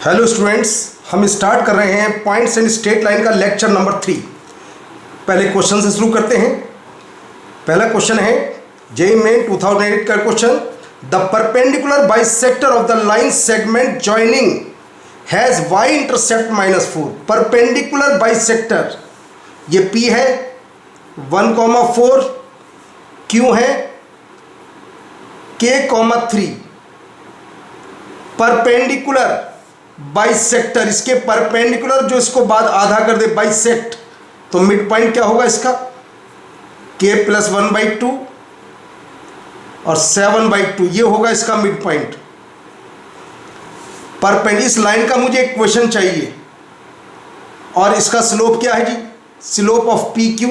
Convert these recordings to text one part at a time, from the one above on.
Hello students, हम start कर रहे हैं पॉइंट्स एंड स्ट्रेट लाइन का लेक्चर नंबर 3। पहले क्वेश्चन से शुरू करते हैं। पहला क्वेश्चन है जेईई मेन 2008 का question. The perpendicular bisector of the line segment joining has y intercept -4। Perpendicular bisector ये P है 1,4, Q है K,3। परपेंडिकुलर बाइसेक्टर, इसके परपेंडिकुलर जो इसको बाद आधा कर दे बाइसेक्ट, तो मिड पॉइंट क्या होगा इसका K + 1/2 और 7/2, ये होगा इसका मिड पॉइंट। इस लाइन का मुझे एक क्वेश्चन चाहिए और इसका स्लोप क्या है जी? Slope of PQ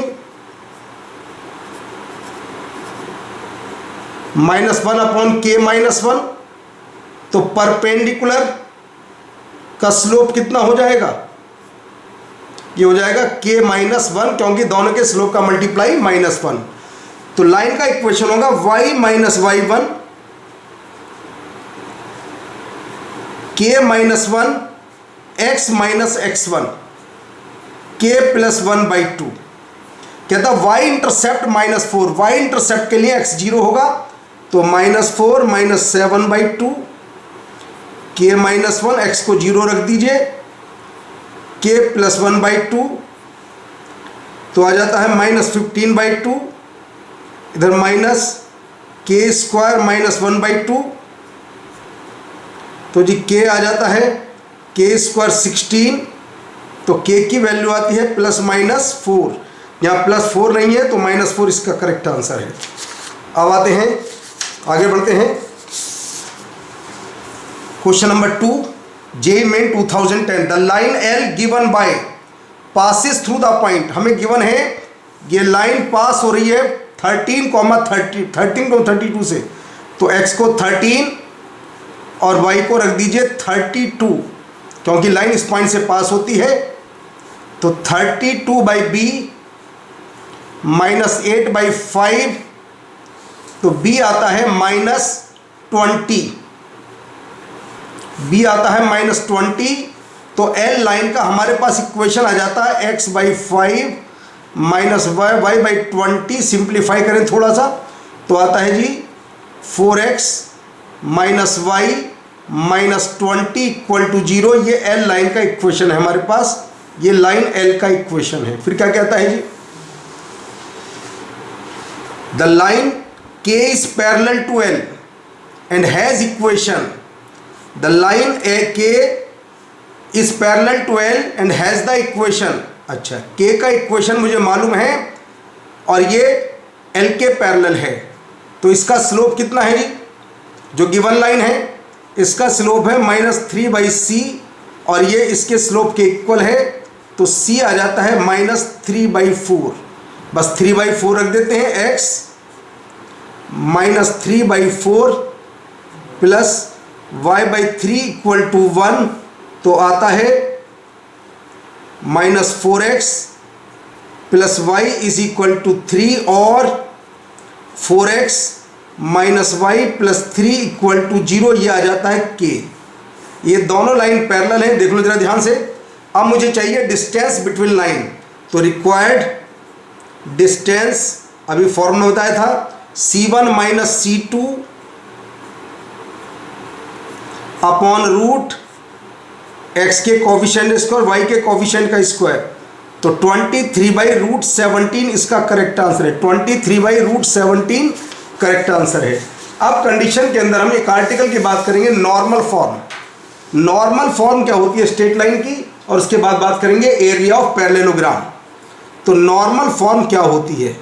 -1/K-1। तो परपेंडिकुलर का स्लोप कितना हो जाएगा? ये हो जाएगा K-1, क्योंकि दोनों के स्लोप का मल्टीप्लाई -1। तो लाइन का इक्वेशन होगा y - y1 K-1 x - x1 K + 1/2। कहता y इंटरसेप्ट -4, y इंटरसेप्ट के लिए x 0 होगा, तो -4 - 7/2 K-1, x को 0 रख दीजिए, K + 1/2 तो आ जाता है -15/2, इधर -K² - 1/2, तो जी K आ जाता है K² 16, तो K की वैल्यू आती है +-4। यहाँ +4 नहीं है तो -4 इसका करेक्ट आंसर है। अब आते हैं, आगे बढ़ते हैं। Question number 2, JEE main 2010। The line L given by passes through the point. हमें गिवन है ये लाइन पास हो रही है 13,32 से, तो x को 13 और y को रख दीजिए 32, क्योंकि लाइन इस पॉइंट से पास होती है। तो 32/b -8/5, तो b आता है -20, b आता है -20। तो L लाइन का हमारे पास इक्वेशन आ जाता है x/5 - y/20। सिंप्लीफाई करें थोड़ा सा तो आता है जी 4x - y -20 = 0। ये L लाइन का इक्वेशन है हमारे पास, ये लाइन L का इक्वेशन है। फिर क्या कहता है जी? The line K is parallel to L and has equation. The line K is parallel to L and has the equation. अच्छा, K का इक्वेशन मुझे मालूम है और ये L के पैरेलल है, तो इसका स्लोप कितना है जी? जो गिवन लाइन है इसका स्लोप है -3/c और ये इसके स्लोप के इक्वल है, तो c आ जाता है -3/4। बस 3/4 रख देते हैं। x -3/4 प्लस y/3 = 1, तो आता है -4x + y = 3 और 4x - y + 3 = 0, ये आ जाता है K। ये दोनों लाइन पैरेलल हैं, देख लो जरा ध्यान से। अब मुझे चाहिए डिस्टेंस बिटवीन लाइन, तो रिक्वायर्ड डिस्टेंस अभी फॉर्मूला बताया था C1 - C2 √ x के कोफिशिएंट स्क्वायर, y के कोफिशिएंट का स्क्वायर, तो 23/√17 इसका करेक्ट आंसर है। 23/√17 करेक्ट आंसर है। अब कंडीशन के अंदर हम एक आर्टिकल की बात करेंगे, नॉर्मल फॉर्म। नॉर्मल फॉर्म क्या होती है स्ट्रेट लाइन की, और उसके बाद बात करेंगे एरिया ऑफ पैरेललोग्राम। तो नॉर्मल फॉर्म क्या होती है?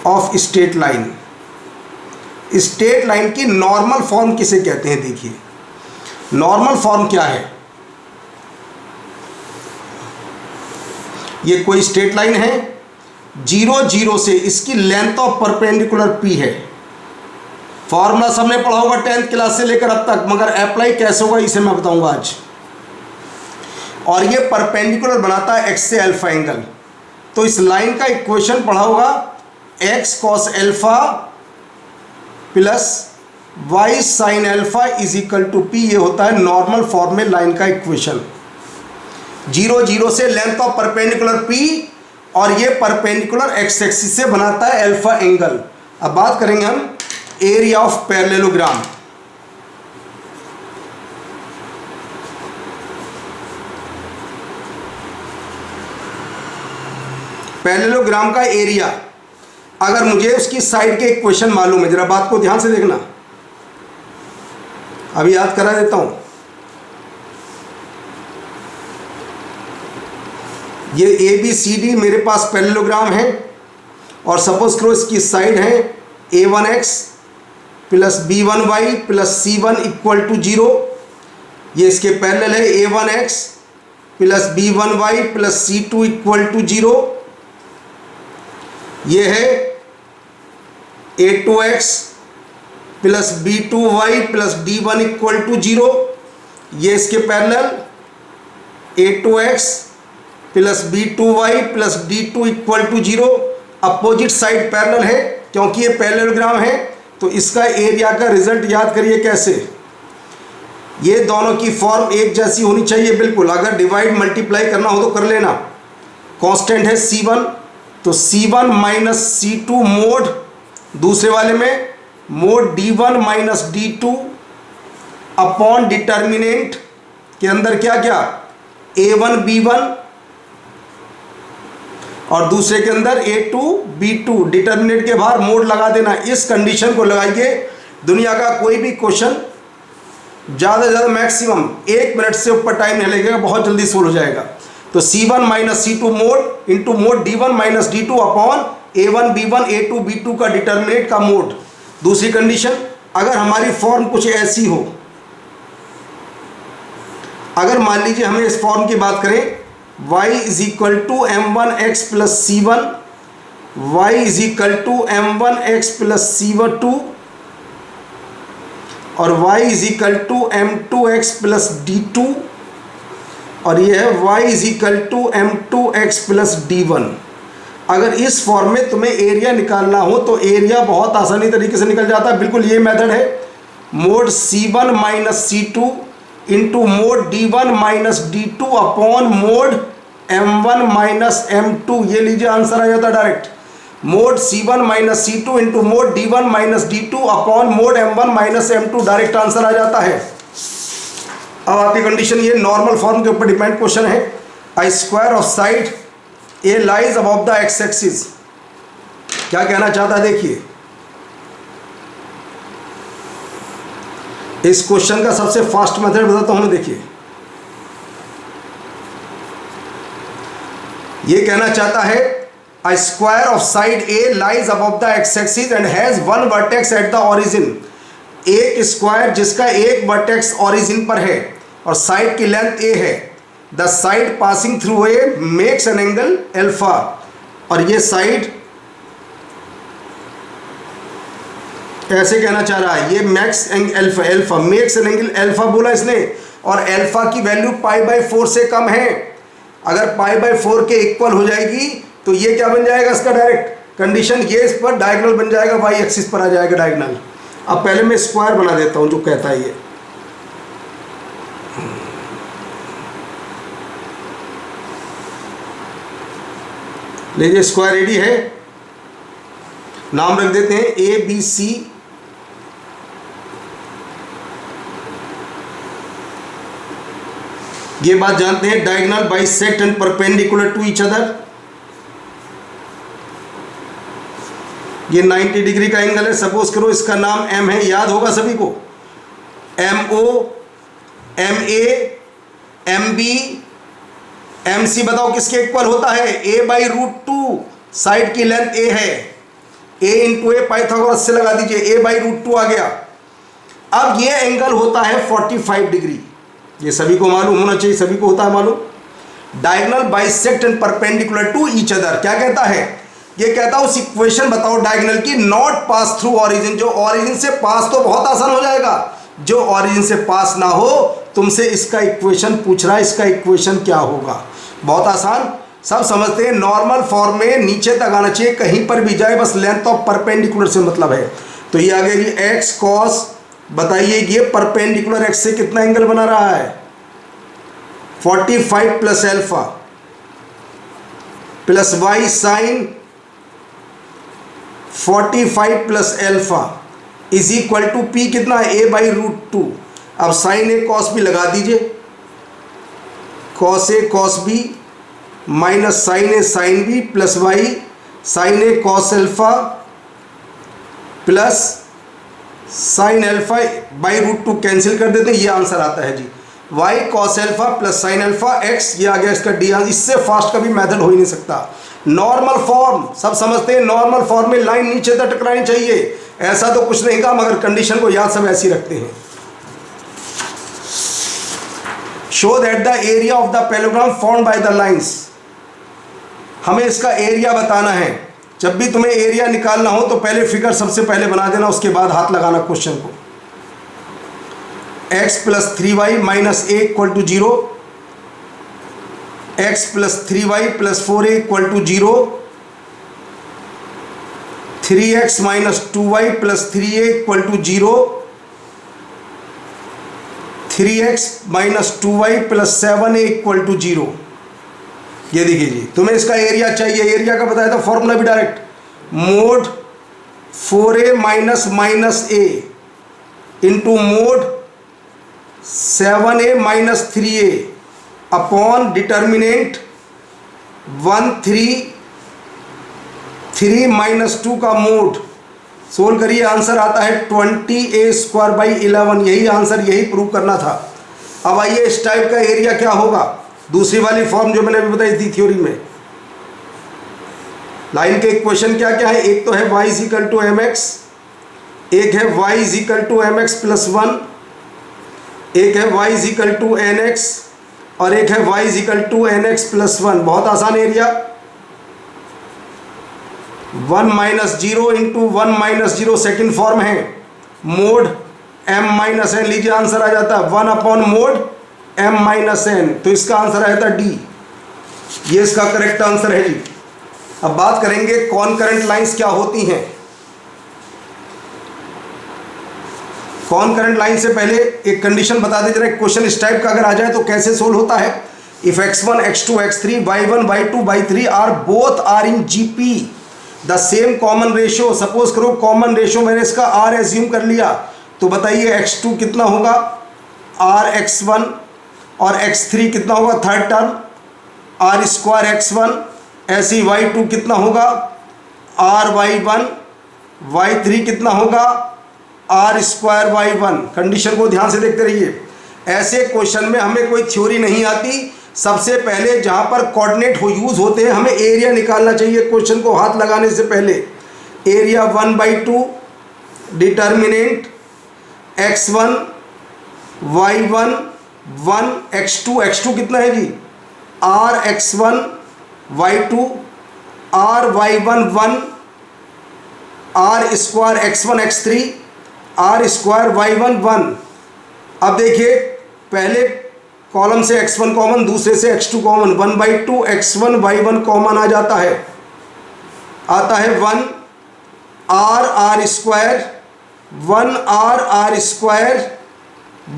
Of straight line. Straight line की नॉर्मल फॉर्म किसे कहते हैं? देखिए नॉर्मल फॉर्म क्या है। ये कोई स्ट्रेट लाइन है, 0 0 से इसकी लेंथ ऑफ परपेंडिकुलर P है। फॉर्मूला सबने पढ़ा होगा 10th क्लास से लेकर अब तक, मगर अप्लाई कैसे होगा इसे मैं बताऊंगा आज। और ये परपेंडिकुलर बनाता है x से अल्फा एंगल, तो इस लाइन का इक्वेशन पढ़ा होगा x cos alpha plus y sine alpha is equal to P, ये होता है नॉर्मल फॉर्म में लाइन का इक्वेशन। 0 0 से लेंथ ऑफ परपेंडिकुलर p और ये परपेंडिकुलर एक्स एक्सिस से बनाता है अल्फा एंगल। अब बात करेंगे हम एरिया ऑफ पैरेललोग्राम। पैरेललोग्राम का एरिया, अगर मुझे उसकी साइड के इक्वेशन मालूम है, जरा बात को ध्यान से देखना, अभी याद करा देता हूं। ये ए बी सी डी मेरे पास पैरेललोग्राम है और सपोज करो इसकी साइड है a1x plus b1y plus c1 equal to 0। ये इसके पैरेलल है a1x plus b1y plus c2 equal to 0। ये है a2x plus b2y plus d1 equal to 0। ये इसके parallel a2x plus b2y plus d2 equal to 0। Opposite side parallel है, क्योंकि ये पैरेललोग्राम है तो इसका एरिया का रिजल्ट याद करिए कैसे। ये दोनों की फॉर्म एक जैसी होनी चाहिए बिल्कुल। अगर डिवाइड मल्टीप्लाई करना हो तो कर लेना। कांस्टेंट है c1, तो c1 माइनस c2 मोड, दूसरे वाले में mode d1 minus d2 upon determinant के अंदर क्या क्या a1 b1 और दूसरे के अंदर a2 b2, डिटर्मिनेंट के बाहर मोड लगा देना। इस कंडीशन को लगाइए, दुनिया का कोई भी क्वेश्चन ज़्यादा से ज़्यादा मैक्सिमम 1 मिनट से ऊपर टाइम नहीं लगेगा, बहुत जल्दी सोल्व हो जाएगा। तो c1 minus c2 mode into mod d1 minus d2 upon a1 b1 a2 b2 का डिटर्मिनेंट का मोड। दूसरी कंडीशन, अगर हमारी फॉर्म कुछ ऐसी हो, अगर मान लीजिए हमें इस फॉर्म की बात करें y is equal to m1x plus c1, y is equal to m1x plus c2 और y is equal to m2x plus d2 और ये है y is equal to m2x plus d1। अगर इस फॉर्म में तुम्हें एरिया निकालना हो तो एरिया बहुत आसानी तरीके से निकल जाता है। बिल्कुल ये मेथड है, mod c1 minus c2 into mod d1 minus d2 upon mod m1 minus m2। ये लीजिए आंसर आ जाता direct. Mod c1 minus c2 into mod d1 minus d2 upon mod m1 minus m2, direct answer आ जाता है। अब आपकी condition, ये नॉर्मल फॉर्म के ऊपर डिपेंड क्वेश्चन है। I square of side A lies above the X axis, क्या कहना चाहता है देखिए। इस क्वेश्चन का सबसे फास्ट मेथड बताता हूं मैं, देखिए। ये कहना चाहता है a square of side A lies above the x-axis and has one vertex at the origin। एक स्क्वायर जिसका एक वर्टेक्स ओरिजिन पर है और साइड की लेंथ a है। The side passing through A makes an angle alpha, और ये साइड ऐसे कहना चाह रहा है, ये max alpha, alpha makes an angle alpha बोला इसने, और अल्फा की वैल्यू π/4 से कम है। अगर π/4 के इक्वल हो जाएगी तो ये क्या बन जाएगा इसका डायरेक्ट कंडीशन, ये इस पर डायगोनल बन जाएगा, वाई एक्सिस पर आ जाएगा डायगोनल। अब पहले मैं स्क्वायर बना देता हूं जो कहता है ये। लीजिए स्क्वायर रेडी है, नाम रख देते हैं ए बी सी। ये बात जानते हैं, diagonal bisect and perpendicular to each other. ये 90 डिग्री का एंगल है। सपोज करो इसका नाम m है, याद होगा सभी को। MO, MA, MB, MC बताओ किसके इक्वल होता है? a/√2। साइड की लेंथ a है, a इंटू ए, पाइथागोरस से लगा दीजिए, a/√2 आ गया। अब ये एंगल होता है 45 डिग्री, ये सभी को मालूम होना चाहिए, सभी को होता है मालूम। Diagonal bisect and perpendicular to each other, क्या कहता है? ये कहता है उस इक्वेशन बताओ डायगोनल की, नॉट पास थ्रू ऑरिजिन। जो ऑरिजिन से पास तो बहुत आसान हो जाएगा, जो ऑरिजिन से पास ना हो, तुमसे इसका इक्वेशन पूछ रहा है, इसका इक्वेशन क्या होगा? बहुत आसान, सब समझते हैं। नॉर्मल फॉर्म में नीचे तक आना चाहिए, कहीं पर भी जाए, बस लेंथ ऑफ परपेंडिकुलर से मतलब है। तो ये आ गया कि एक्स कॉस बताइए ये परपेंडिकुलर एक्स से कितना एंगल बना रहा है? 45 plus alpha plus Y sine 45 plus alpha is equal to P कितना है? A by root 2। अब साइन ए कॉस बी लगा दीजिए, cos A cos B minus sine A sine B plus Y sine A cos alpha plus sine alpha by root 2 cancel कर देते हैं, ये answer आता है जी Y cos alpha plus sine alpha X, ये आ गया इसका डी आंसर। इससे फास्ट कभी मेथड हो ही नहीं सकता। नॉर्मल फॉर्म सब समझते हैं, नॉर्मल फॉर्म में लाइन नीचे तक टकरानी चाहिए, ऐसा तो कुछ नहीं कहा, मगर कंडीशन को याद सब ऐसी रखते हैं। Show that the area of the parallelogram formed by the lines, हमें इसका एरिया बताना है। जब भी तुम्हें एरिया निकालना हो तो पहले फिगर सबसे पहले बना देना, उसके बाद हाथ लगाना क्वेश्चन को। x plus 3y minus a equal to 0, x plus 3y plus 4a equal to 0, 3x minus 2y plus 3a equal to 0, 3x minus 2y plus 7a equal to 0। ये देखिए जी, तुम्हें इसका एरिया चाहिए, एरिया का बताया था formula भी direct, mode 4a minus minus a into mode 7a minus 3a upon determinant 1 3 3 minus 2 का मोड। सोल्व करिए, आंसर आता है 20a स्क्वायर बाई 11। यही आंसर, यही प्रूव करना था। अब आइए इस टाइप का एरिया क्या होगा, दूसरी वाली फॉर्म जो मैंने अभी बताई थी थ्योरी में। लाइन के इक्वेशन क्या क्या है? एक तो है y is equal to m x, एक है y is equal to m x plus 1, एक है y is equal to n x और एक है y is equal to n x plus 1। बहुत आसान area, 1 minus 0 into 1 minus 0 second form है, मोड m माइनस एन। लीजिए आंसर आ जाता है 1 upon mod m minus n, तो इसका आंसर आया था डी। ये इसका करेक्ट आंसर है जी। अब बात करेंगे कॉनकरेंट लाइंस क्या होती हैं। कॉनकरेंट लाइन से पहले एक कंडीशन बता दें जरा, क्वेश्चन इस टाइप का अगर आ जाए तो कैसे सोल्व होता है। If x1 x2 x3 y1 y2 y3 are both are in GP the same common ratio, suppose करो कॉमन रेशियो मैंने इसका r एज्यूम कर लिया, तो बताइए x2 कितना होगा r x1 और x3 कितना होगा third term r square x1, ऐसे ही y2 कितना होगा r y1, y3 कितना होगा r स्क्वायर y1। कंडीशन को ध्यान से देखते रहिए। ऐसे क्वेश्चन में हमें कोई थ्योरी नहीं आती, सबसे पहले जहाँ पर कोऑर्डिनेट हो यूज़ होते हैं हमें एरिया निकालना चाहिए। क्वेश्चन को हाथ लगाने से पहले area 1/2 determinant x1 y1 1 x2 कितना है जी r x1 y2 r y1 1 r square x1 x3 r square y1 1। अब देखिए पहले कॉलम से x1 कॉमन, दूसरे से x2 common, 1/2 x1 y1 common आ जाता है, आता है 1 r स्क्वायर 1 r स्क्वायर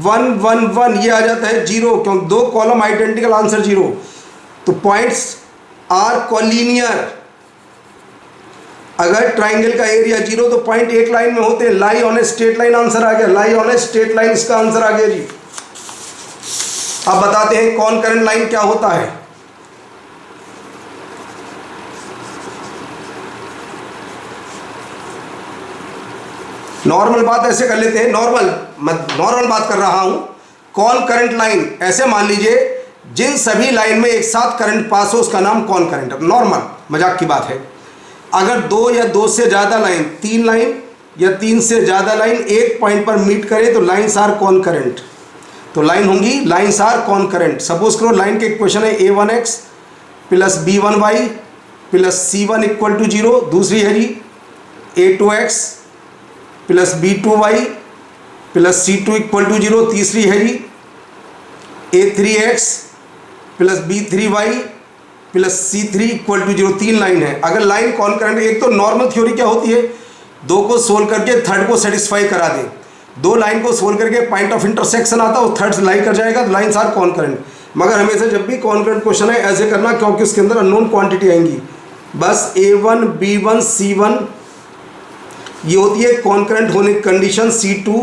1 1 1, ये आ जाता है 0, क्योंकि दो कॉलम आइडेंटिकल आंसर 0। तो पॉइंट्स आर कॉलीनियर। अगर ट्राइंगल का एरिया 0 तो पॉइंट एक लाइन में होते हैं, lie on a straight line, answer आ गया lie on a straight line, इसका आंसर आ गया जी। अब बताते हैं कॉनकरेंट लाइन क्या होता है। नॉर्मल बात ऐसे कर लेते हैं, मैं नॉर्मल बात कर रहा हूं। कॉनकरेंट लाइन ऐसे मान लीजिए जिन सभी लाइन में एक साथ करंट पास हो उसका नाम कॉनकरेंट। नॉर्मल मजाक की बात है। अगर दो या दो से ज़्यादा लाइन, 3 लाइन या 3 से ज़्यादा लाइन एक पॉइंट पर मीट करें तो लाइन्स आर कॉनकरेंट। तो लाइन होंगी लाइन्स आर कॉनकरेंट। सपोज करो लाइन के इक्वेशन है a1x plus b1y plus c1 equal to 0। दूसरी है जी a2x plus b2y plus c2 equal to 0। तीसरी है जी a3x plus b3y plus c3 equal to 0। 3 line है। अगर लाइन कॉनकरेंट, एक तो नॉर्मल थ्योरी क्या होती है, दो को सोल्व करके थर्ड को सेटिस्फाई करा दें। दो लाइन को सोल्व करके पॉइंट ऑफ इंटरसेक्शन आता है, वो थर्ड लाई कर जाएगा, लाइन्स आर कॉन्करेंट। मगर हमेशा जब भी कॉन्करेंट क्वेश्चन है ऐसे करना, क्योंकि उसके अंदर अननोन क्वांटिटी आएंगी। बस A1 B1 C1 ये होती है कॉन्करेंट होने की condition, C2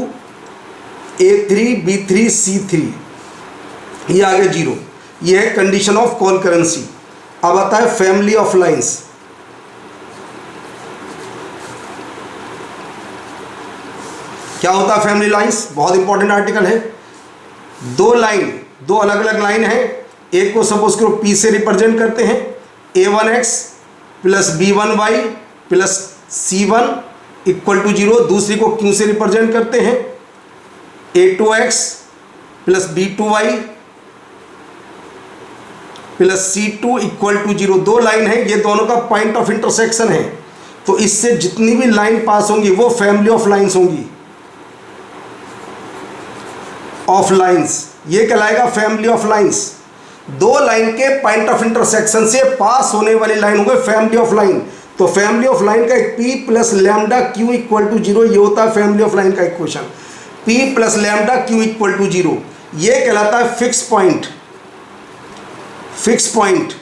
A3 B3 C3, ये आगे 0, ये है कंडीशन ऑफ कॉन्करेंसी। अब आता है फैमिली ऑफ लाइंस। क्या होता है फैमिली लाइंस? बहुत इंपॉर्टेंट आर्टिकल है। दो लाइन, दो अलग अलग लाइन है, एक को सपोज करो P से रिप्रेजेंट करते हैं, A1x plus B1y plus C1 equal to 0, दूसरी को Q से रिप्रेजेंट करते हैं, A2x plus B2y plus C2 equal to 0। दो लाइन है, ये दोनों का पॉइंट ऑफ इंटरसेक्शन है, तो इससे जितनी भी लाइन पास होंगी वो फैमिली ऑफ लाइंस होंगी, ऑफ लाइंस, ये कहलाएगा फैमिली ऑफ लाइंस। दो लाइन के पॉइंट ऑफ इंटरसेक्शन से पास होने वाली लाइन हो गई फैमिली ऑफ लाइन। तो फैमिली ऑफ लाइन का एक P plus lambda Q equal to 0, ये होता है फैमिली ऑफ लाइन का equation. P plus lambda Q equal to 0, ये कहलाता है फिक्स पॉइंट। फिक्स पॉइंट,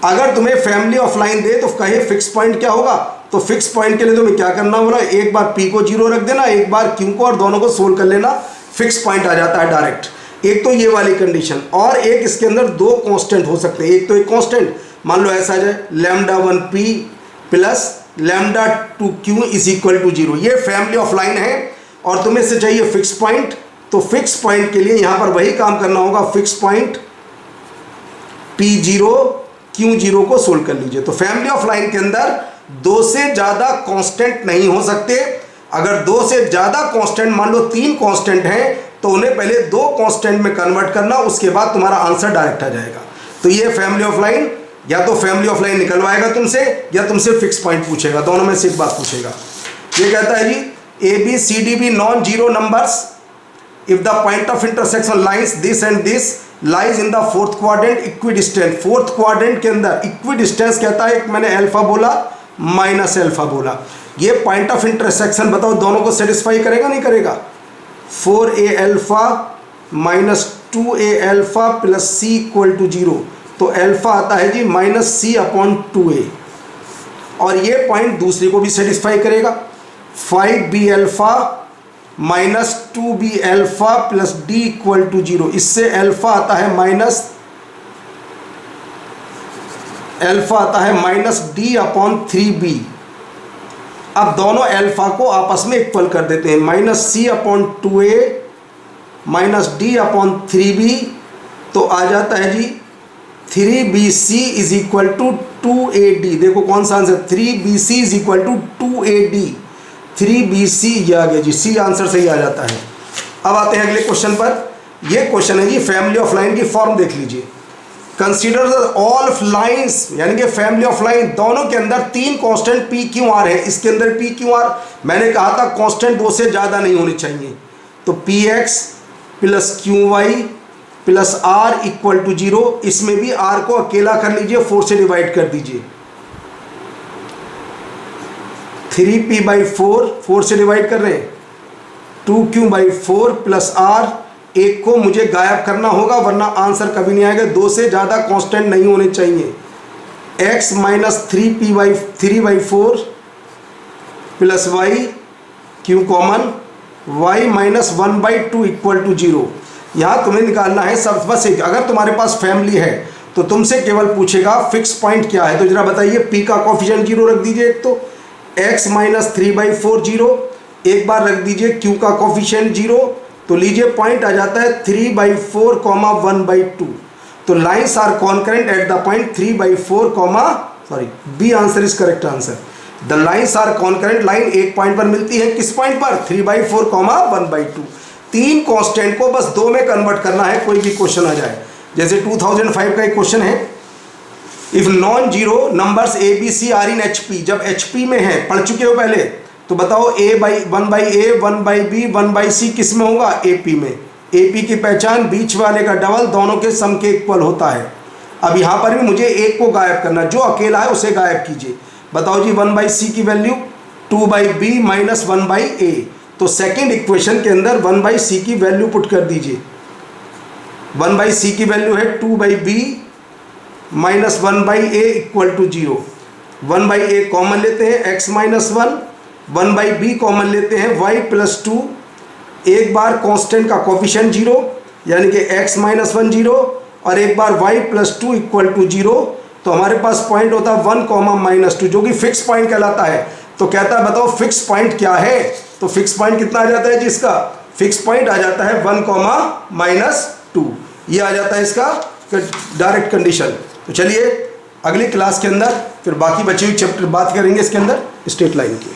अगर तुम्हें फैमिली ऑफ लाइन दे तो कहे फिक्स पॉइंट क्या होगा, तो फिक्स पॉइंट के लिए तुम्हें क्या करना बोला, एक बार P को 0 रख देना, एक बार Q को, और दोनों को सोल्व कर लेना, फिक्स पॉइंट आ जाता है डायरेक्ट। एक तो ये वाली कंडीशन, और एक इसके अंदर दो कांस्टेंट हो सकते हैं। एक तो एक कांस्टेंट मान लो ऐसा आ जाए, λ1p plus λ2q is equal to 0, ये फैमिली ऑफ लाइन है, और तुम्हें से चाहिए फिक्स पॉइंट। तो फिक्स पॉइंट के लिए यहां पर वही काम करना होगा, फिक्स पॉइंट P0 Q0 को सोल्व कर लीजिए। तो फैमिली ऑफ लाइन के अंदर दो से ज्यादा कांस्टेंट नहीं हो सकते। अगर दो से ज्यादा कांस्टेंट, मान लो 3 कांस्टेंट हैं, तो उन्हें पहले 2 कांस्टेंट में कन्वर्ट करना, उसके बाद तुम्हारा आंसर डायरेक्ट आ जाएगा। तो ये फैमिली ऑफ लाइन, या तो फैमिली ऑफ लाइन निकलवाएगा तुमसे, या तुमसे फिक्स पॉइंट पूछेगा, दोनों में से एक बात पूछेगा। ये कहता है जी ABCD non zero numbers if the point of intersection lines this and this lies in the fourth quadrant equidistant. Fourth quadrant के अंदर इक्विडिस्टेंस कहता है, एक मैंने अल्फा बोला माइनस अल्फा बोला, ये पॉइंट ऑफ इंटरसेक्शन बताओ दोनों को सेटिस्फाई करेगा नहीं करेगा। 4a alpha minus 2a alpha plus c equal to 0, तो अल्फा आता है जी माइनस c अपॉन 2a, और ये पॉइंट दूसरे को भी सेटिस्फाई करेगा। 5b alpha minus 2b alpha plus d equal to 0, इससे अल्फा आता है माइनस d अपॉन 3b। अब दोनों अल्फा को आपस में इक्वल कर देते हैं, minus c upon 2a minus d upon 3b, तो आ जाता है जी 3bc is equal to 2ad। देखो कौन सा answer, 3bc is equal to 2ad, 3bc ये आ गया जी, सी आंसर सही आ जाता है। अब आते हैं अगले क्वेश्चन पर। ये क्वेश्चन है जी फैमिली ऑफ लाइन की फॉर्म देख लीजिए। Consider the all of lines, यानी कि फैमिली ऑफ लाइन, दोनों के अंदर 3 कांस्टेंट पी क्यू आर है, इसके अंदर पी क्यू आर, मैंने कहा था कांस्टेंट 2 से ज़्यादा नहीं होनी चाहिए। तो P x plus Q y plus R equal to 0, इसमें भी आर को अकेला कर लीजिए, 4 से डिवाइड कर दीजिए, 3p/4, 4 से डिवाइड कर रहे हैं, 2q/4 प्लस आर, एक को मुझे गायब करना होगा वरना आंसर कभी नहीं आएगा। 2 से ज़्यादा कांस्टेंट नहीं होने चाहिए। x minus 3/4 plus y, q common, y minus 1/2 equal to 0। यहाँ तुम्हें निकालना है सब, बस एक, अगर तुम्हारे पास फैमिली है तो तुमसे केवल पूछेगा फिक्स पॉइंट क्या है। तो जरा बताइए, p का कोफिशिएंट 0 रख दीजिए, एक तो x माइनस 3/4 0, एक बार रख दीजिए q का कोफिशिएंट 0, तो लीजिए पॉइंट आ जाता है 3/4, 1/2। तो lines are concurrent at the point 3/4, B answer is correct answer. The lines are concurrent, line एक पॉइंट पर मिलती है, किस पॉइंट पर, 3/4, 1/2। 3 कांस्टेंट को बस 2 में कन्वर्ट करना है, कोई भी क्वेश्चन आ जाए। जैसे 2005 का एक क्वेश्चन है, if non zero numbers A B C are in HP, जब HP में है, पढ़ चुके हो पहले, तो बताओ 1/A 1/B 1/C किस में होगा, AP में। AP की पहचान बीच वाले का डबल दोनों के सम के इक्वल होता है। अब यहाँ पर भी मुझे एक को गायब करना, जो अकेला है उसे गायब कीजिए। बताओ जी 1/C की वैल्यू 2/B माइनस 1/A, तो सेकंड इक्वेशन के अंदर 1/c की वैल्यू पुट कर दीजिए। 1/c की वैल्यू है 2/b minus 1/a equal to 0। 1/a common लेते हैं x माइनस 1, 1/b कॉमन लेते हैं y प्लस 2। एक बार कांस्टेंट का कोफिशिएंट 0 यानी कि x माइनस 1 0 और एक बार y प्लस 2 इक्वल टू 0। तो हमारे पास पॉइंट होता है 1 कॉमा माइनस 2 जो कि फिक्स पॉइंट कहलाता है। तो कहता है बताओ फिक्स पॉइंट क्या है। तो फिक्स पॉइंट कितना आ जाता है जी, इसका फिक्स पॉइंट आ जाता है 1 कॉमा माइनस 2। ये आ जाता है इसका डायरेक्ट कंडीशन। तो चलिए अगली क्लास के अंदर फिर बाकी बची हुई चैप्टर बात करेंगे इसके अंदर स्ट्रेट लाइन की।